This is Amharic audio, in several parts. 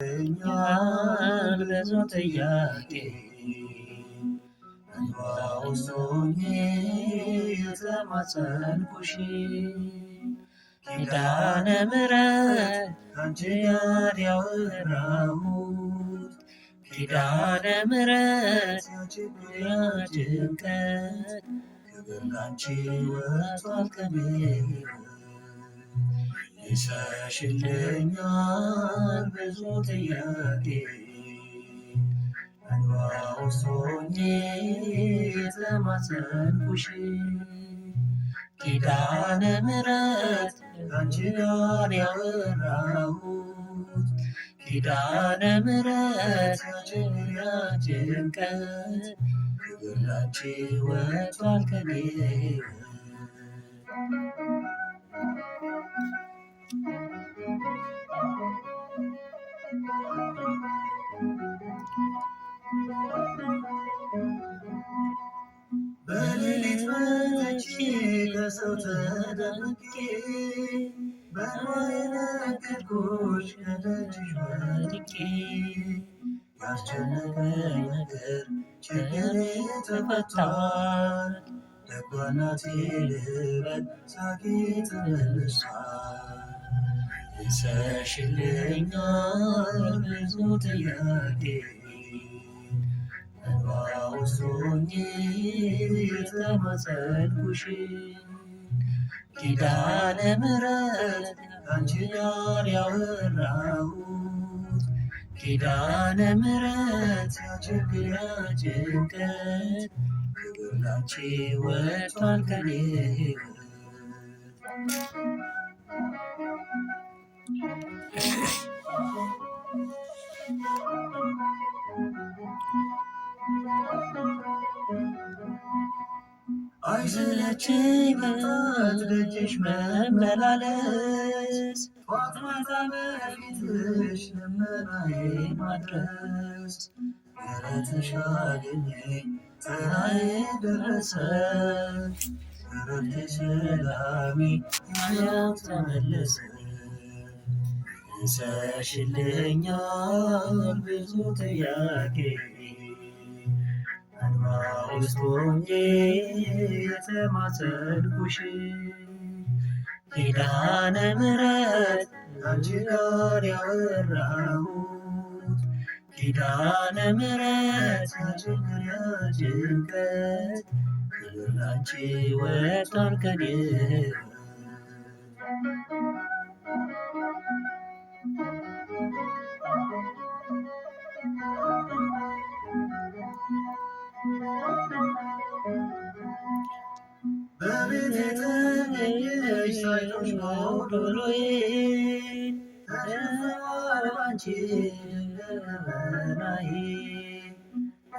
ኛል ብዙ ጥያቄ እንባ ውስጥ ሆኜ የተማጸንኩሽ ኪዳነ ምሕረት ካንቺ ጋር ያወራሁት ኪዳነ ምሕረት ጭንቀት ክብር ላንቺ ወጥቷል ከኔ ይሸሽልኛል ብዙ ጥያቄ እንባ ውስጥ ሆኜ የተማጸንኩሽ ኪዳነ ምሕረት ካንቺ ጋር ያወራሁት ኪዳነ ምሕረት ጭንቀት ክብር ላንቺ ወጥቷል ከኔ በሌሊት መጥቼ ከሰው ተደብቄ በእንባዬ ነገርኩሽ ከደጅሽ ወድቄ ያስጨነቀኝ ነገር ችግሬ ተፈቷል ደጓ እናቴ ልበል ሳቄ ተመልሷል ይሸሽልኛል ብዙ ጥያቄ እንባ ውስጥ ሆኜ የተማጸንኩሽ ኪዳነ ምሕረት ካንቺ ጋር ያወራሁት ኪዳነ ምሕረት ችግር ጭንቀት ክብር ላንቺ ወጥቷል ከኔ አይሰለቸኝ መምጣት ደጅሽ መመላለስ ጧት ማታ በፊትሽ ልመናዬን ማድረስ ምሕረትሽ አገኘኝ ተራዬ ደረሰ እረፍቴ ሰላሜ ያው ተመለሰ ይሸሽልኛል ብዙ ጥያቄ እንባ ውስጥ ሆኜ የተማጸንኩሽ ኪዳነ ምሕረት ካንቺ ጋር ያወራሁት ኪዳነ ምሕረት ችግር ጭንቀት ክብር ላንቺ ወጥቷል ከኔ በቤቴ ተገኘሽ ሳይቶሽ ጎዶሎዬ ተሸፍኗል ባንቺ ልመናዬ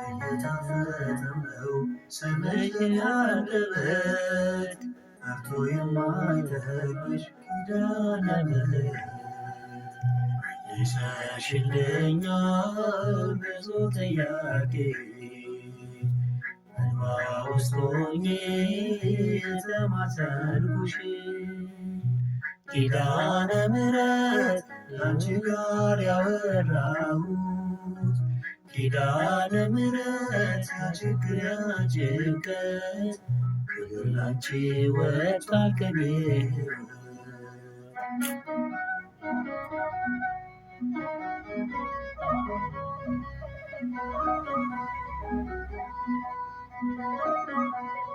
እየጣፈጠም ነው ስምሽ ያለበት ጠርቶ የማይጠግብሽ ኪዳነ ምሕረት ይሸሽልኛል ብዙ ጥያቄ እንባ ውስጥ ሆኜ የተማጸንኩሽ ኪዳነ ምሕረት ካንቺ ጋር ያወራሁት ኪዳነ ምሕረት ችግር ጭንቀት ክብር ላንቺ ወጥቷል ከኔ